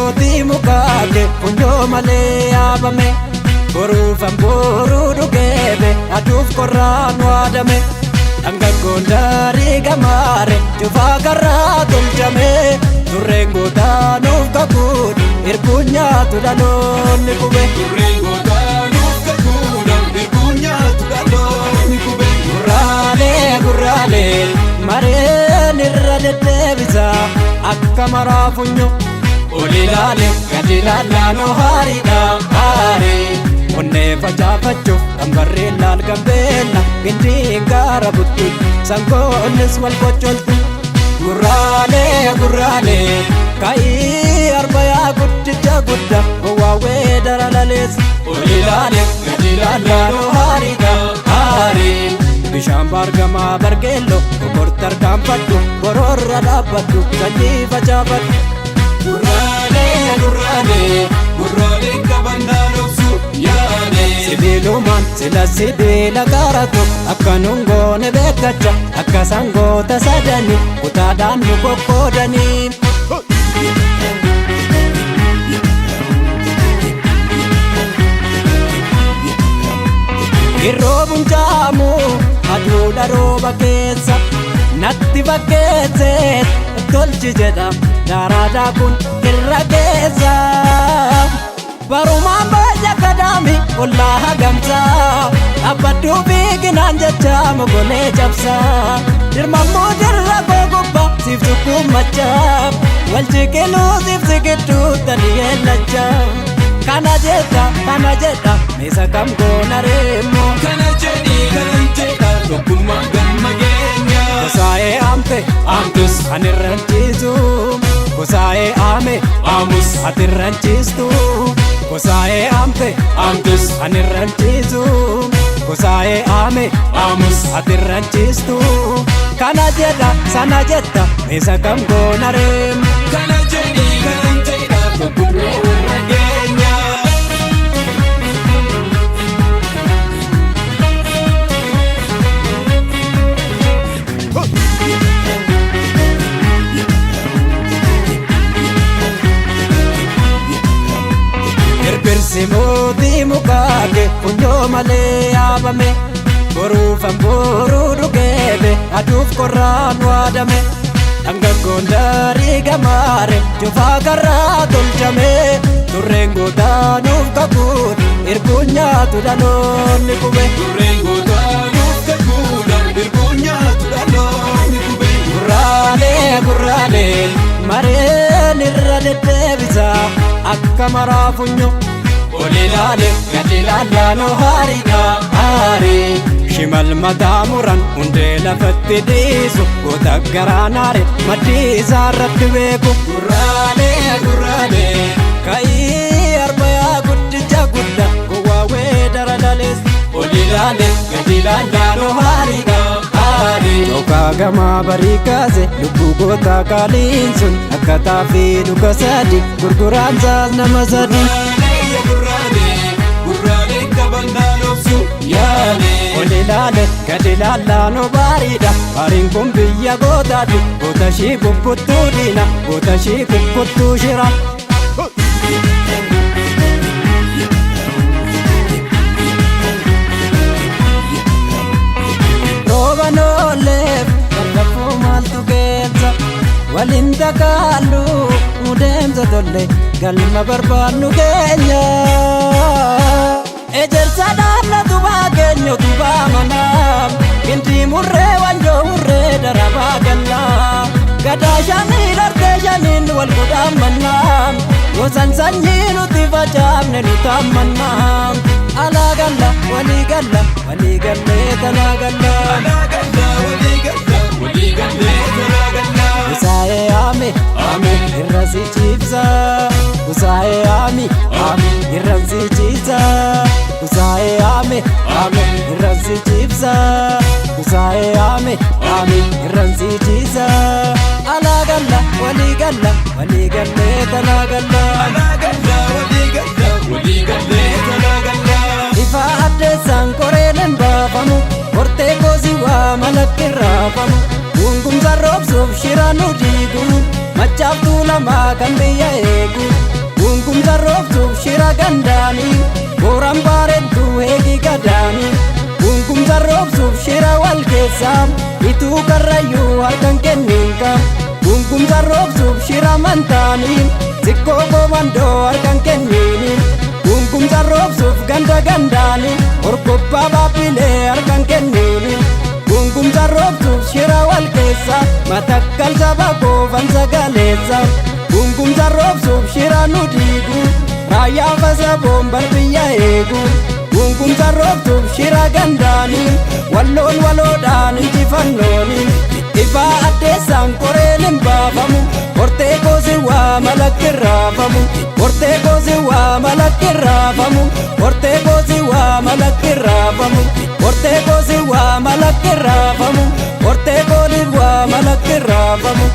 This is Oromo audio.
mootii mukaake funyoo malee yaabame boruufan boruu dhugeebe aduuf qorraan waadame dhangaggoon daarii gamaare cufaa karraa tolchame turreen gootaanuuf kakuun irbuun nyaatu dhaloonni qube turreen gootaanuuf kakuun irbuun nyaatu dhaloonni qube gurraalee mareen irra deddeebisa akka maraa funyo ol ilaale gadi ilaalaa haariidha haaree onnee facaafachuuf kan barreen laal gambeella gindiin gaara buttu sangoonnis wal qoccoltu gurraalee ka'ii arbayaa guddicha gudda waawee dara lalees ol ilaale gadi ilaalaa haariidha haaree bishaan baargamaa bargeello kokortar kaanfadhu boroorra dhaabbadhu sanyii facaafadhu gurraalee qabannaa dhoksu yaane sibiilumaan sila sibiila gaaratu akka nungoone beekacha akka sangoota sadanii kutaadhaan nu qoqqoodanii irroobuun jaamu aduudha rooba keessa natti fakkeesseet tolchi jedha daaraadaa kun irra keessa barumaan booda kadaami ollaa hagamsaa dhaabbadhuu fiiginaan jecha mogolee cabsaa dirmammoo dirra googubba siif sukkuummachaaf wal jiqiluu siif sigidduu tani yeellachaa kana jedha meesa kam goona reemmoo kana jedha tokkummaa gamma geenya gosaa'ee amte amtus anirran ciisu gosaa'ee aame aamus atirran ciistu gosaa'ee amte amtus anirran ciisu gosaa'ee aame aamus atirran ciistu kana jedha sana jetta meesa kam goona reem kana jedha tokkummaa warra geenya birbirsi mootii mukaake funyoo malee yaabame boruufan boruu dhugeebe aduuf qorraan waadame dhangaggoon daarii gamaare cufaa karraa tolchame turreen gootaanuuf kakuun irbuun nyaatu dhaloonni qube turreen gootaanuuf kakuun irbuun nyaatu dhaloonni qube gurraalee mareen irra deddeebisa akka maraa funyo ol ilaale gadi ilaalaa haariidha haaree shimal mataa muran hundee lafatti dhiisu goota garaa naare maddii isaa irratti beeku gurraalee ka'ii arbayaa guddicha gudda gowwaawee dara lalees ol ilaale gadi ilaalaa haariidha haaree dhookaa gamaa barii kaase lubbuu goota qaaliin sun akka taafii dhuka sadi gurguraan saas nama sadi gurraalee qabannaa dhoksu yaane ol ilaale gadi ilaalaa baariidha baariin kun biyya gootaati goota shii kukkuttuu diina goota shii kukkuttuu shira rooba noolleef gallafuu maaltu keessa waliin takaallu deemsa tolle galma barbaannu keenya ejersa dhaabna tubaa keenya tubaa manaa gindii murree wanjoo murree darabaa gallaa gadaa shanii dhartee shaniin wal gudhaamannaa gosan sanyii nuti facaafne nutaamannaa alaa galla walii gallee tanaa galla Kusaa'ee aame irra si ciibsa kusaa'ee aami irra si ciibsa kusaa'ee aame irra si ciibsa kusaa'ee aame irra si ciibsa alaa galla walii gallee tanaa galla ifa addeessaan koreen hin baafamu hortee koosii waa malatti raafamu gungumsa roobsuuf shira nu diigu machaaftuu lamaa kan biyya eegu shira wal keessa ituu karrayyuu harkan kenninka gungumsa roobsuuf shira mantaaniin sikkoo komandoo harkan kenniiniin gungumsa roobsuuf ganda gandaaniin horkobbaa baabbilee harkan kenniiniin gungumsa roobsuuf shira wal keessa matakkal saba koofan sagaleessa gungumsa roobsuuf shira nu diigu raayyaa fasaboon barbiyya eegu gungumsa roobsuuf shira gandaaniin walloon waloodhaan injifannooniin ifaa addeessaan qoreen hin baafamu hortee goosi waa malakkirraafamu hortee goosi waa malakkirraafamu hortee goosi waa malakkirraafamu hortee goosi waa malakkirraafamu hortee gooliin waa malakkirraafamu